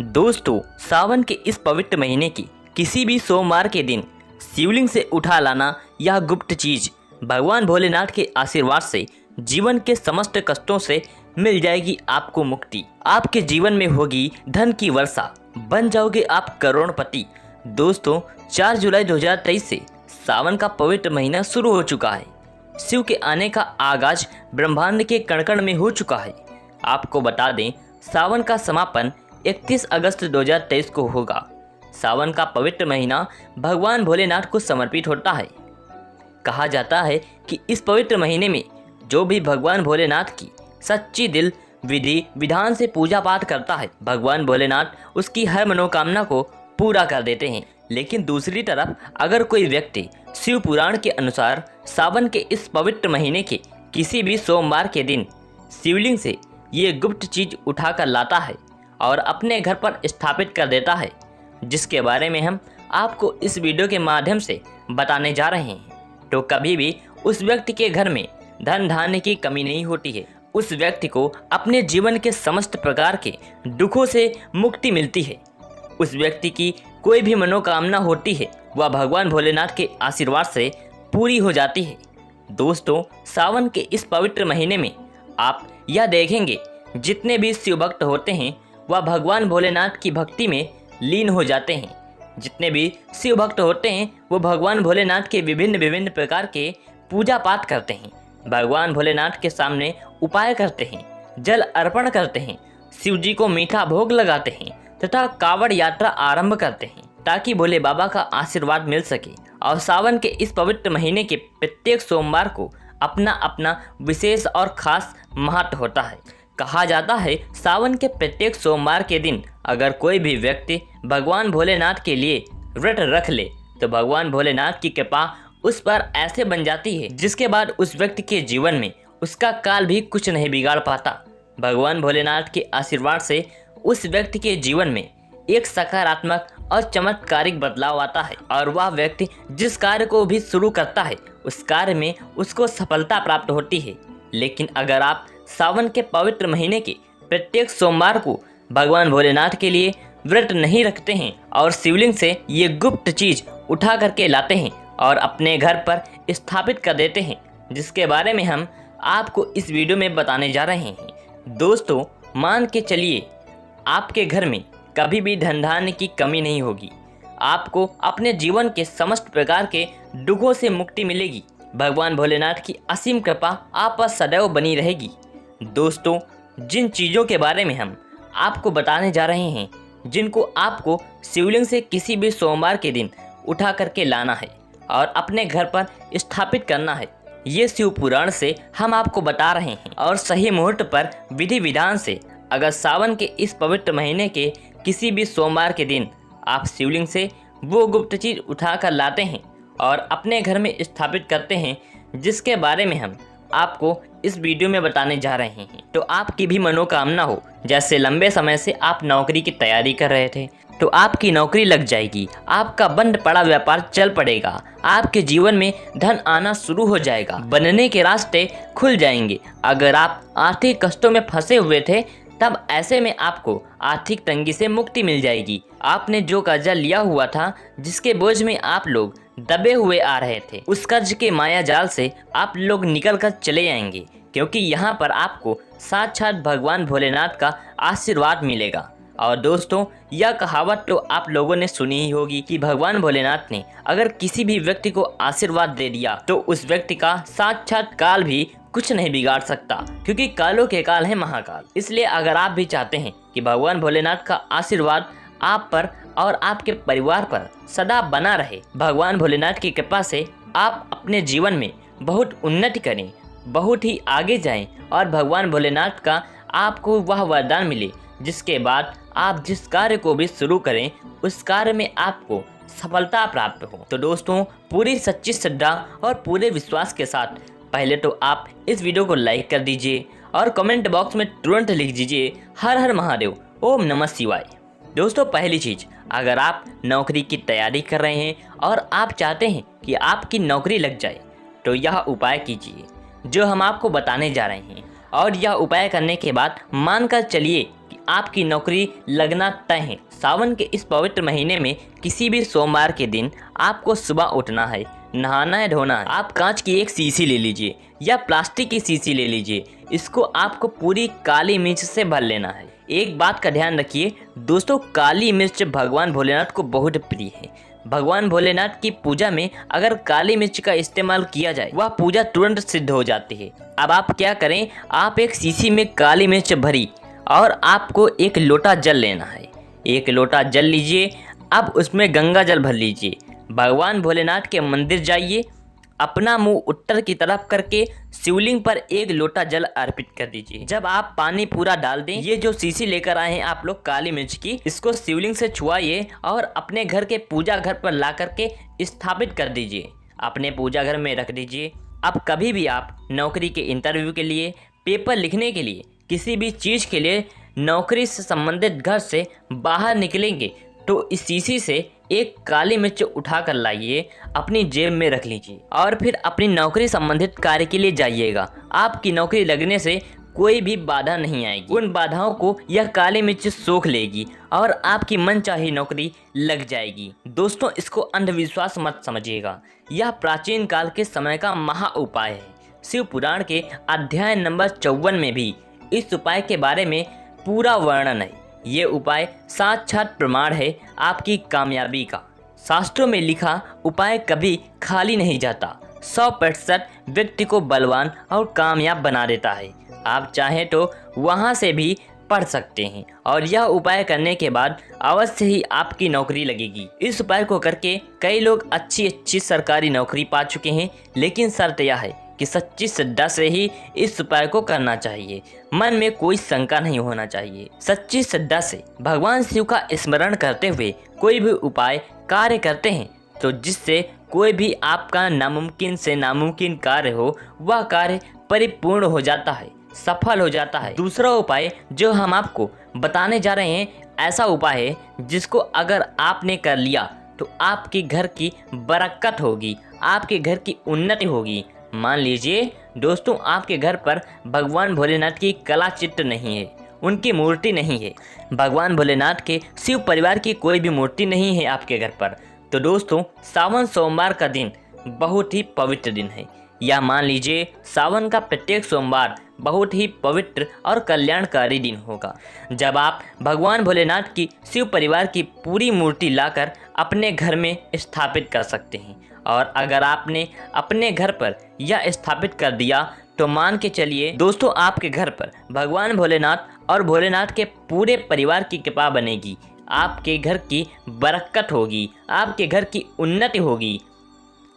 दोस्तों, सावन के इस पवित्र महीने की किसी भी सोमवार के दिन शिवलिंग से उठा लाना यह गुप्त चीज भगवान भोलेनाथ के आशीर्वाद से जीवन के समस्त कष्टों से मिल जाएगी आपको मुक्ति। आपके जीवन में होगी धन की वर्षा, बन जाओगे आप करोड़पति। दोस्तों, 4 जुलाई 2023 से सावन का पवित्र महीना शुरू हो चुका है। शिव के आने का आगाज ब्रह्मांड के कण कण में हो चुका है। आपको बता दें, सावन का समापन 31 अगस्त 2023 को होगा। सावन का पवित्र महीना भगवान भोलेनाथ को समर्पित होता है। कहा जाता है कि इस पवित्र महीने में जो भी भगवान भोलेनाथ की सच्ची दिल विधि विधान से पूजा पाठ करता है, भगवान भोलेनाथ उसकी हर मनोकामना को पूरा कर देते हैं। लेकिन दूसरी तरफ अगर कोई व्यक्ति शिव पुराण के अनुसार सावन के इस पवित्र महीने के किसी भी सोमवार के दिन शिवलिंग से ये गुप्त चीज उठाकर लाता है और अपने घर पर स्थापित कर देता है, जिसके बारे में हम आपको इस वीडियो के माध्यम से बताने जा रहे हैं, तो कभी भी उस व्यक्ति के घर में धन धान्य की कमी नहीं होती है। उस व्यक्ति को अपने जीवन के समस्त प्रकार के दुखों से मुक्ति मिलती है। उस व्यक्ति की कोई भी मनोकामना होती है वह भगवान भोलेनाथ के आशीर्वाद से पूरी हो जाती है। दोस्तों, सावन के इस पवित्र महीने में आप यह देखेंगे जितने भी शिव भक्त होते हैं वह भगवान भोलेनाथ की भक्ति में लीन हो जाते हैं। जितने भी शिव भक्त होते हैं वो भगवान भोलेनाथ के विभिन्न प्रकार के पूजा पाठ करते हैं, भगवान भोलेनाथ के सामने उपाय करते हैं, जल अर्पण करते हैं, शिव जी को मीठा भोग लगाते हैं तथा कावड़ यात्रा आरंभ करते हैं ताकि भोले बाबा का आशीर्वाद मिल सके। और सावन के इस पवित्र महीने के प्रत्येक सोमवार को अपना अपना विशेष और खास महत्व होता है। कहा जाता है, सावन के प्रत्येक सोमवार के दिन अगर कोई भी व्यक्ति भगवान भोलेनाथ के लिए व्रत रख ले तो भगवान भोलेनाथ की कृपा उस पर ऐसे बन जाती है जिसके बाद उस व्यक्ति के जीवन में उसका काल भी कुछ नहीं बिगाड़ पाता। भगवान भोलेनाथ के आशीर्वाद से उस व्यक्ति के जीवन में एक सकारात्मक और चमत्कारिक बदलाव आता है और वह व्यक्ति जिस कार्य को भी शुरू करता है उस कार्य में उसको सफलता प्राप्त होती है। लेकिन अगर आप सावन के पवित्र महीने के प्रत्येक सोमवार को भगवान भोलेनाथ के लिए व्रत नहीं रखते हैं और शिवलिंग से ये गुप्त चीज उठा करके लाते हैं और अपने घर पर स्थापित कर देते हैं, जिसके बारे में हम आपको इस वीडियो में बताने जा रहे हैं। दोस्तों, मान के चलिए आपके घर में कभी भी धन धान्य की कमी नहीं होगी। आपको अपने जीवन के समस्त प्रकार के दुखों से मुक्ति मिलेगी। भगवान भोलेनाथ की असीम कृपा आप पर सदैव बनी रहेगी। दोस्तों, जिन चीज़ों के बारे में हम आपको बताने जा रहे हैं, जिनको आपको शिवलिंग से किसी भी सोमवार के दिन उठा करके लाना है और अपने घर पर स्थापित करना है, ये शिव पुराण से हम आपको बता रहे हैं। और सही मुहूर्त पर विधि विधान से अगर सावन के इस पवित्र महीने के किसी भी सोमवार के दिन आप शिवलिंग से वो गुप्त चीज उठा कर लाते हैं और अपने घर में स्थापित करते हैं, जिसके बारे में हम आपको इस वीडियो में बताने जा रहे हैं, तो आपकी भी मनोकामना हो। जैसे लंबे समय से आप नौकरी की तैयारी कर रहे थे तो आपकी नौकरी लग जाएगी, आपका बंद पड़ा व्यापार चल पड़ेगा, आपके जीवन में धन आना शुरू हो जाएगा, बनने के रास्ते खुल जाएंगे। अगर आप आर्थिक कष्टों में फंसे हुए थे तब ऐसे में आपको आर्थिक तंगी से मुक्ति मिल जाएगी। आपने जो कर्जा लिया हुआ था, जिसके बोझ में आप लोग दबे हुए आ रहे थे, उस कर्ज के माया जाल से आप लोग निकल कर चले जाएंगे, क्योंकि यहाँ पर आपको साक्षात भगवान भोलेनाथ का आशीर्वाद मिलेगा। और दोस्तों, यह कहावत तो आप लोगों ने सुनी ही होगी कि भगवान भोलेनाथ ने अगर किसी भी व्यक्ति को आशीर्वाद दे दिया तो उस व्यक्ति का साक्षात काल भी कुछ नहीं बिगाड़ सकता, क्योंकि कालों के काल है महाकाल। इसलिए अगर आप भी चाहते हैं कि भगवान भोलेनाथ का आशीर्वाद आप पर और आपके परिवार पर सदा बना रहे, भगवान भोलेनाथ की कृपा से आप अपने जीवन में बहुत उन्नति करें, बहुत ही आगे जाएं और भगवान भोलेनाथ का आपको वह वरदान मिले जिसके बाद आप जिस कार्य को भी शुरू करें उस कार्य में आपको सफलता प्राप्त हो। तो दोस्तों, पूरी सच्ची श्रद्धा और पूरे विश्वास के साथ पहले तो आप इस वीडियो को लाइक कर दीजिए और कमेंट बॉक्स में तुरंत लिख दीजिए हर हर महादेव, ओम नमः शिवाय। दोस्तों, पहली चीज़, अगर आप नौकरी की तैयारी कर रहे हैं और आप चाहते हैं कि आपकी नौकरी लग जाए तो यह उपाय कीजिए जो हम आपको बताने जा रहे हैं। और यह उपाय करने के बाद मानकर चलिए कि आपकी नौकरी लगना तय है। सावन के इस पवित्र महीने में किसी भी सोमवार के दिन आपको सुबह उठना है, नहाना है, धोना है। आप कांच की एक शीशी ले लीजिए या प्लास्टिक की शीशी ले लीजिए। इसको आपको पूरी काली मिर्च से भर लेना है। एक बात का ध्यान रखिए दोस्तों, काली मिर्च भगवान भोलेनाथ को बहुत प्रिय है। भगवान भोलेनाथ की पूजा में अगर काली मिर्च का इस्तेमाल किया जाए वह पूजा तुरंत सिद्ध हो जाती है। अब आप क्या करें, आप एक शीशी में काली मिर्च भरी और आपको एक लोटा जल लेना है। एक लोटा जल लीजिए। अब उसमें गंगा जल भर लीजिए। भगवान भोलेनाथ के मंदिर जाइए, अपना मुंह उत्तर की तरफ करके शिवलिंग पर एक लोटा जल अर्पित कर दीजिए। जब आप पानी पूरा डाल दें, ये जो शीशी लेकर आए हैं आप लोग काली मिर्च की, इसको शिवलिंग से छुआइए और अपने घर के पूजा घर पर ला करके स्थापित कर दीजिए। अपने पूजा घर में रख दीजिए। अब कभी भी आप नौकरी के इंटरव्यू के लिए, पेपर लिखने के लिए, किसी भी चीज़ के लिए नौकरी से संबंधित घर से बाहर निकलेंगे तो इस शीशी से एक काली मिर्च उठा कर लाइए, अपनी जेब में रख लीजिए और फिर अपनी नौकरी संबंधित कार्य के लिए जाइएगा। आपकी नौकरी लगने से कोई भी बाधा नहीं आएगी। उन बाधाओं को यह काली मिर्च सोख लेगी और आपकी मनचाही नौकरी लग जाएगी। दोस्तों, इसको अंधविश्वास मत समझिएगा। यह प्राचीन काल के समय का महा उपाय है। शिव पुराण के अध्याय नंबर 54 में भी इस उपाय के बारे में पूरा वर्णन है। ये उपाय साक्षात प्रमाण है आपकी कामयाबी का। शास्त्रों में लिखा उपाय कभी खाली नहीं जाता। 100% व्यक्ति को बलवान और कामयाब बना देता है। आप चाहें तो वहाँ से भी पढ़ सकते हैं और यह उपाय करने के बाद अवश्य ही आपकी नौकरी लगेगी। इस उपाय को करके कई लोग अच्छी सरकारी नौकरी पा चुके हैं, लेकिन शर्त यह है कि सच्ची श्रद्धा से ही इस उपाय को करना चाहिए। मन में कोई शंका नहीं होना चाहिए। सच्ची श्रद्धा से भगवान शिव का स्मरण करते हुए कोई भी उपाय कार्य करते हैं तो जिससे कोई भी आपका नामुमकिन से नामुमकिन कार्य हो वह कार्य परिपूर्ण हो जाता है, सफल हो जाता है। दूसरा उपाय जो हम आपको बताने जा रहे हैं ऐसा उपाय है जिसको अगर आपने कर लिया तो आपके घर की बरकत होगी, आपके घर की उन्नति होगी। मान लीजिए दोस्तों, आपके घर पर भगवान भोलेनाथ की कला चित्र नहीं है, उनकी मूर्ति नहीं है, भगवान भोलेनाथ के शिव परिवार की कोई भी मूर्ति नहीं है आपके घर पर, तो दोस्तों सावन सोमवार का दिन बहुत ही पवित्र दिन है। या मान लीजिए सावन का प्रत्येक सोमवार बहुत ही पवित्र और कल्याणकारी दिन होगा, जब आप भगवान भोलेनाथ की शिव परिवार की पूरी मूर्ति लाकर अपने घर में स्थापित कर सकते हैं। और अगर आपने अपने घर पर यह स्थापित कर दिया तो मान के चलिए दोस्तों, आपके घर पर भगवान भोलेनाथ और भोलेनाथ के पूरे परिवार की कृपा बनेगी। आपके घर की बरकत होगी, आपके घर की उन्नति होगी,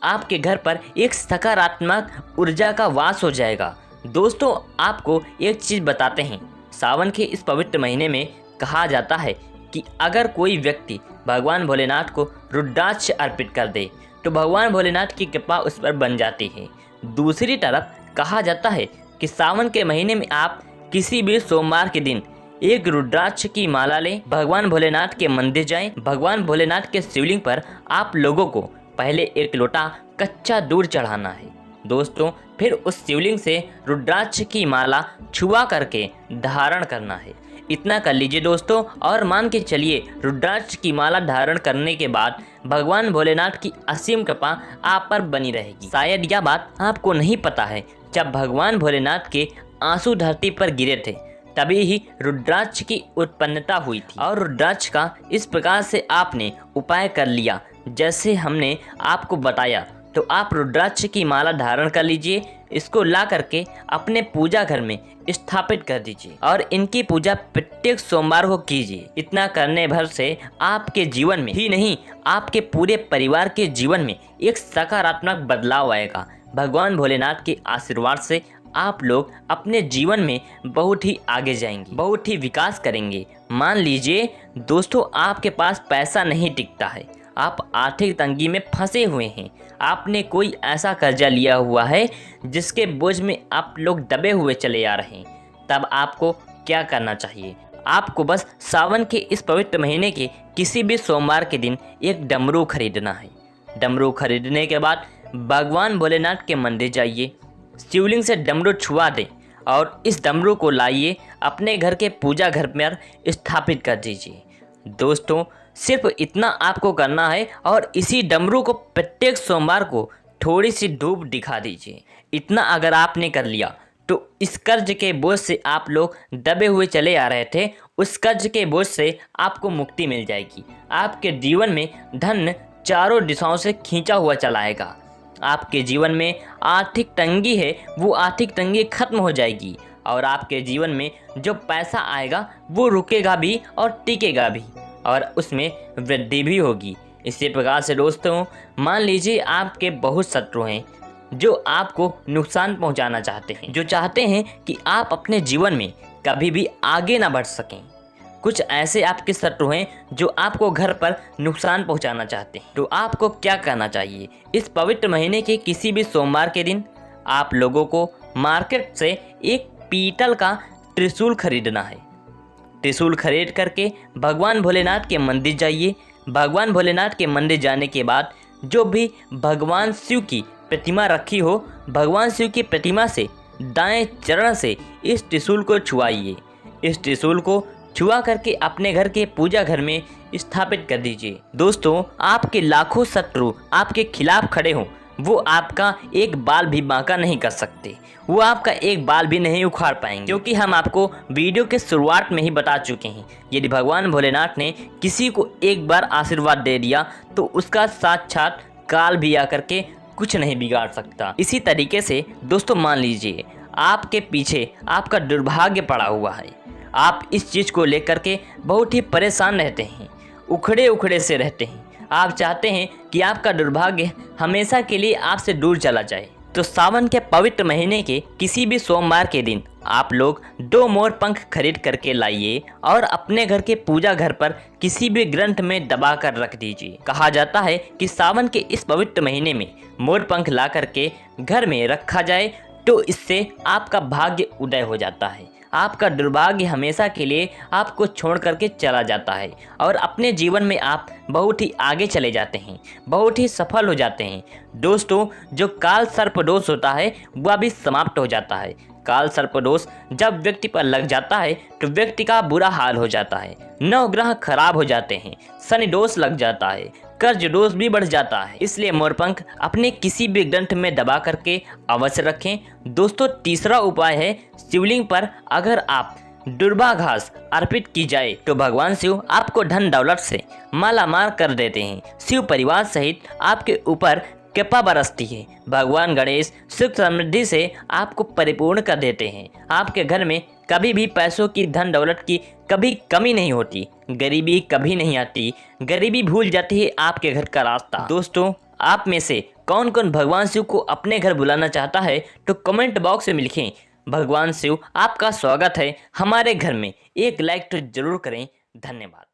आपके घर पर एक सकारात्मक ऊर्जा का वास हो जाएगा। दोस्तों, आपको एक चीज़ बताते हैं, सावन के इस पवित्र महीने में कहा जाता है कि अगर कोई व्यक्ति भगवान भोलेनाथ को रुद्राक्ष अर्पित कर दे तो भगवान भोलेनाथ की कृपा उस पर बन जाती है। दूसरी तरफ कहा जाता है कि सावन के महीने में आप किसी भी सोमवार के दिन एक रुद्राक्ष की माला लें, भगवान भोलेनाथ के मंदिर जाएं, भगवान भोलेनाथ के शिवलिंग पर आप लोगों को पहले एक लोटा कच्चा दूध चढ़ाना है दोस्तों, फिर उस शिवलिंग से रुद्राक्ष की माला छुआ करके धारण करना है। इतना कर लीजिए दोस्तों और मान के चलिए रुद्राक्ष की माला धारण करने के बाद भगवान भोलेनाथ की असीम कृपा आप पर बनी रहेगी। शायद यह बात आपको नहीं पता है, जब भगवान भोलेनाथ के आंसू धरती पर गिरे थे तभी ही रुद्राक्ष की उत्पन्नता हुई थी। और रुद्राक्ष का इस प्रकार से आपने उपाय कर लिया जैसे हमने आपको बताया, तो आप रुद्राक्ष की माला धारण कर लीजिए, इसको ला करके अपने पूजा घर में स्थापित कर दीजिए और इनकी पूजा प्रत्येक सोमवार को कीजिए। इतना करने भर से आपके जीवन में ही नहीं, आपके पूरे परिवार के जीवन में एक सकारात्मक बदलाव आएगा। भगवान भोलेनाथ के आशीर्वाद से आप लोग अपने जीवन में बहुत ही आगे जाएंगे, बहुत ही विकास करेंगे। मान लीजिए दोस्तों, आपके पास पैसा नहीं टिकता है, आप आर्थिक तंगी में फंसे हुए हैं, आपने कोई ऐसा कर्जा लिया हुआ है जिसके बोझ में आप लोग दबे हुए चले आ रहे हैं, तब आपको क्या करना चाहिए? आपको बस सावन के इस पवित्र महीने के किसी भी सोमवार के दिन एक डमरू खरीदना है। डमरू खरीदने के बाद भगवान भोलेनाथ के मंदिर जाइए, शिवलिंग से डमरू छुआ दें और इस डमरू को लाइए अपने घर के पूजा घर पर स्थापित कर दीजिए। दोस्तों सिर्फ इतना आपको करना है और इसी डमरू को प्रत्येक सोमवार को थोड़ी सी धूप दिखा दीजिए। इतना अगर आपने कर लिया तो इस कर्ज के बोझ से आप लोग दबे हुए चले आ रहे थे, उस कर्ज के बोझ से आपको मुक्ति मिल जाएगी। आपके जीवन में धन चारों दिशाओं से खींचा हुआ चला आएगा। आपके जीवन में आर्थिक तंगी है वो आर्थिक तंगी खत्म हो जाएगी और आपके जीवन में जो पैसा आएगा वो रुकेगा भी और टिकेगा भी और उसमें वृद्धि भी होगी। इसी प्रकार से दोस्तों मान लीजिए आपके बहुत शत्रु हैं जो आपको नुकसान पहुंचाना चाहते हैं, जो चाहते हैं कि आप अपने जीवन में कभी भी आगे ना बढ़ सकें। कुछ ऐसे आपके शत्रु हैं जो आपको घर पर नुकसान पहुंचाना चाहते हैं। तो आपको क्या करना चाहिए? इस पवित्र महीने के किसी भी सोमवार के दिन आप लोगों को मार्केट से एक पीतल का त्रिशूल खरीदना है। त्रिशूल खरीद करके भगवान भोलेनाथ के मंदिर जाइए। भगवान भोलेनाथ के मंदिर जाने के बाद जो भी भगवान शिव की प्रतिमा रखी हो, भगवान शिव की प्रतिमा से दाएं चरण से इस त्रिशूल को छुआइए। इस त्रिशूल को छुआ करके अपने घर के पूजा घर में स्थापित कर दीजिए। दोस्तों आपके लाखों शत्रु आपके खिलाफ खड़े हों, वो आपका एक बाल भी बांका नहीं कर सकते, वो आपका एक बाल भी नहीं उखाड़ पाएंगे, क्योंकि हम आपको वीडियो के शुरुआत में ही बता चुके हैं यदि भगवान भोलेनाथ ने किसी को एक बार आशीर्वाद दे दिया तो उसका साक्षात काल भी आकर के कुछ नहीं बिगाड़ सकता। इसी तरीके से दोस्तों मान लीजिए आपके पीछे आपका दुर्भाग्य पड़ा हुआ है, आप इस चीज़ को लेकर के बहुत ही परेशान रहते हैं, उखड़े उखड़े से रहते हैं, आप चाहते हैं कि आपका दुर्भाग्य हमेशा के लिए आपसे दूर चला जाए। तो सावन के पवित्र महीने के किसी भी सोमवार के दिन आप लोग 2 मोर पंख खरीद करके लाइए और अपने घर के पूजा घर पर किसी भी ग्रंथ में दबा कर रख दीजिए। कहा जाता है कि सावन के इस पवित्र महीने में मोर पंख ला करके घर में रखा जाए तो इससे आपका भाग्य उदय हो जाता है, आपका दुर्भाग्य हमेशा के लिए आपको छोड़ करके चला जाता है और अपने जीवन में आप बहुत ही आगे चले जाते हैं, बहुत ही सफल हो जाते हैं। दोस्तों जो काल सर्प दोष होता है वह भी समाप्त हो जाता है। काल सर्प दोष जब व्यक्ति पर लग जाता है तो व्यक्ति का बुरा हाल हो जाता है, 9 ग्रह खराब हो जाते हैं, शनि दोष लग जाता है, कर्ज दोष भी बढ़ जाता है। इसलिए मोरपंख अपने किसी भी ग्रंथ में दबा करके अवश्य रखें। दोस्तों तीसरा उपाय है शिवलिंग पर अगर आप दुर्वा घास अर्पित की जाए तो भगवान शिव आपको धन दौलत से मालामाल कर देते हैं, शिव परिवार सहित आपके ऊपर कृपा बरसती है। भगवान गणेश सुख समृद्धि से आपको परिपूर्ण कर देते हैं। आपके घर में कभी भी पैसों की धन दौलत की कभी कमी नहीं होती, गरीबी कभी नहीं आती, गरीबी भूल जाती है आपके घर का रास्ता। दोस्तों आप में से कौन कौन भगवान शिव को अपने घर बुलाना चाहता है तो कमेंट बॉक्स में लिखें। भगवान शिव आपका स्वागत है हमारे घर में। एक लाइक तो जरूर करें। धन्यवाद।